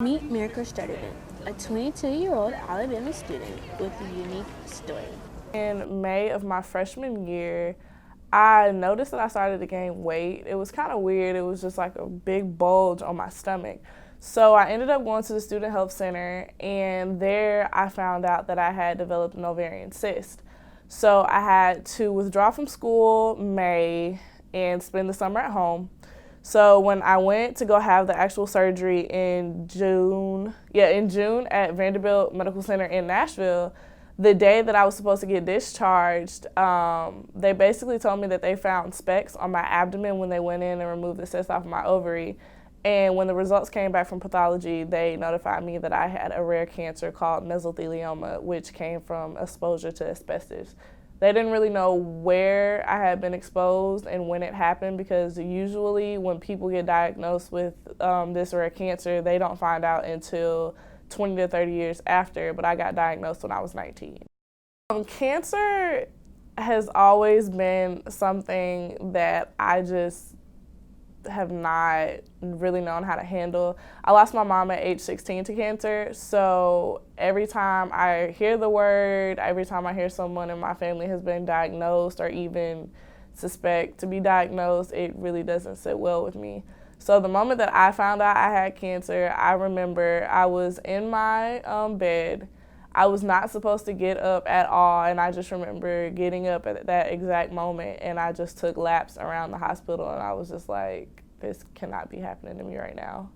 Meet Miracle Sturdivant, a 22-year-old Alabama student with a unique story. In May of my freshman year, I noticed that I started to gain weight. It was kind of weird. It was just like a big bulge on my stomach. So I ended up going to the Student Health Center, and there I found out that I had developed an ovarian cyst. So I had to withdraw from school May and spend the summer at home. So when I went to go have the actual surgery in June at Vanderbilt Medical Center in Nashville, the day that I was supposed to get discharged, they basically told me that they found specks on my abdomen when they went in and removed the cyst off of my ovary. And when the results came back from pathology, they notified me that I had a rare cancer called mesothelioma, which came from exposure to asbestos. They didn't really know where I had been exposed and when it happened, because usually when people get diagnosed with this rare cancer, they don't find out until 20 to 30 years after, but I got diagnosed when I was 19. Cancer has always been something that I just have not really known how to handle. I lost my mom at age 16 to cancer, so every time I hear the word, every time I hear someone in my family has been diagnosed or even suspect to be diagnosed, it really doesn't sit well with me. So the moment that I found out I had cancer, I remember I was in my bed. I was not supposed to get up at all, and I just remember getting up at that exact moment, and I just took laps around the hospital, and I was just like, this cannot be happening to me right now.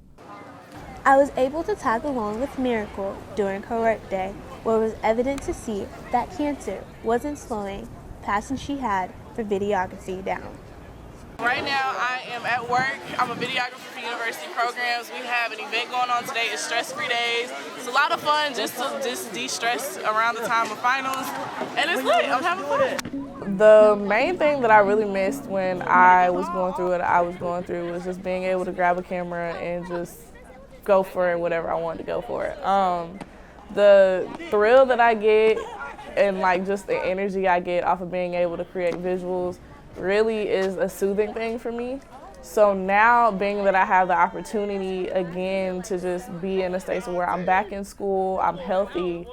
I was able to tag along with Miracle during her work day, where it was evident to see that cancer wasn't slowing passing she had for videography down. Right now, I am at work. I'm a videographer for university programs. We have an event going on today. It's stress-free days. It's a lot of fun just to de-stress around the time of finals. And it's lit. I'm having fun. The main thing that I really missed when I was going through what I was going through was just being able to grab a camera and just go for whatever I wanted to go for. The thrill that I get and like just the energy I get off of being able to create visuals really is a soothing thing for me. So now, being that I have the opportunity again to just be in a space where I'm back in school, I'm healthy,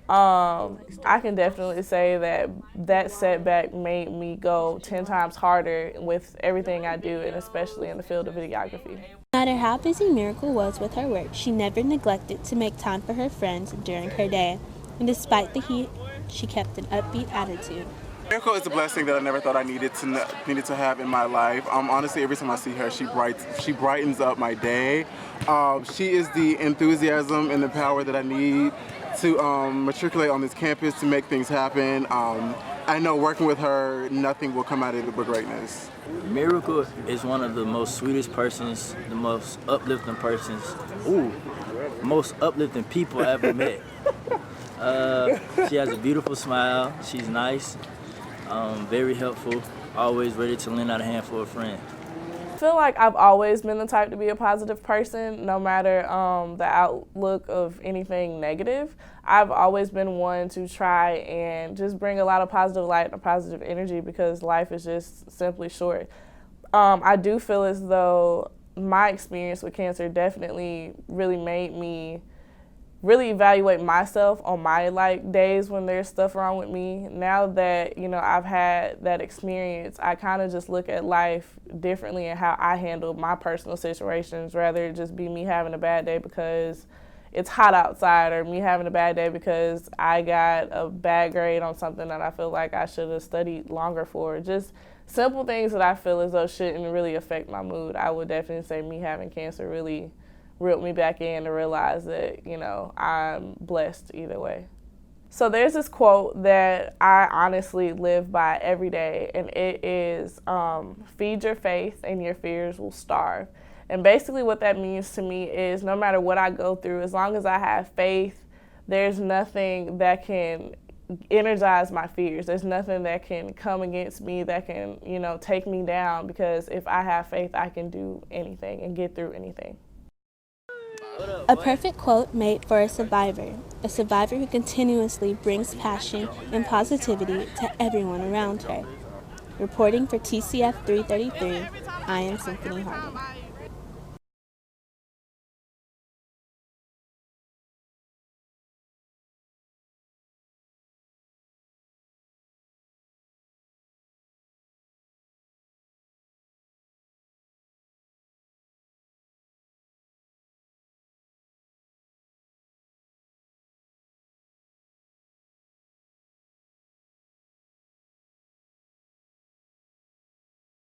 I can definitely say that that setback made me go 10 times harder with everything I do, and especially in the field of videography. No matter how busy Miracle was with her work, she never neglected to make time for her friends during her day. And despite the heat, she kept an upbeat attitude. Miracle is a blessing that I never thought I needed to have in my life. Honestly, every time I see her, she brightens up my day. She is the enthusiasm and the power that I need to matriculate on this campus to make things happen. I know working with her, nothing will come out of it but greatness. Miracle is one of the most sweetest persons, the most uplifting persons, most uplifting people I ever met. She has a beautiful smile. She's nice. Very helpful, always ready to lend out a hand for a friend. I feel like I've always been the type to be a positive person, no matter the outlook of anything negative. I've always been one to try and just bring a lot of positive light and positive energy, because life is just simply short. I do feel as though my experience with cancer definitely really made me really evaluate myself on my days when there's stuff wrong with me. Now that I've had that experience, I kind of just look at life differently and how I handle my personal situations, rather it just be me having a bad day because it's hot outside, or me having a bad day because I got a bad grade on something that I feel like I should have studied longer for. Just simple things that I feel as though shouldn't really affect my mood. I would definitely say me having cancer really reeled me back in to realize that, I'm blessed either way. So there's this quote that I honestly live by every day, and it is, feed your faith and your fears will starve. And basically what that means to me is no matter what I go through, as long as I have faith, there's nothing that can energize my fears. There's nothing that can come against me that can, take me down, because if I have faith, I can do anything and get through anything. A perfect quote made for a survivor who continuously brings passion and positivity to everyone around her. Reporting for TCF 333, I am Symphony Harden.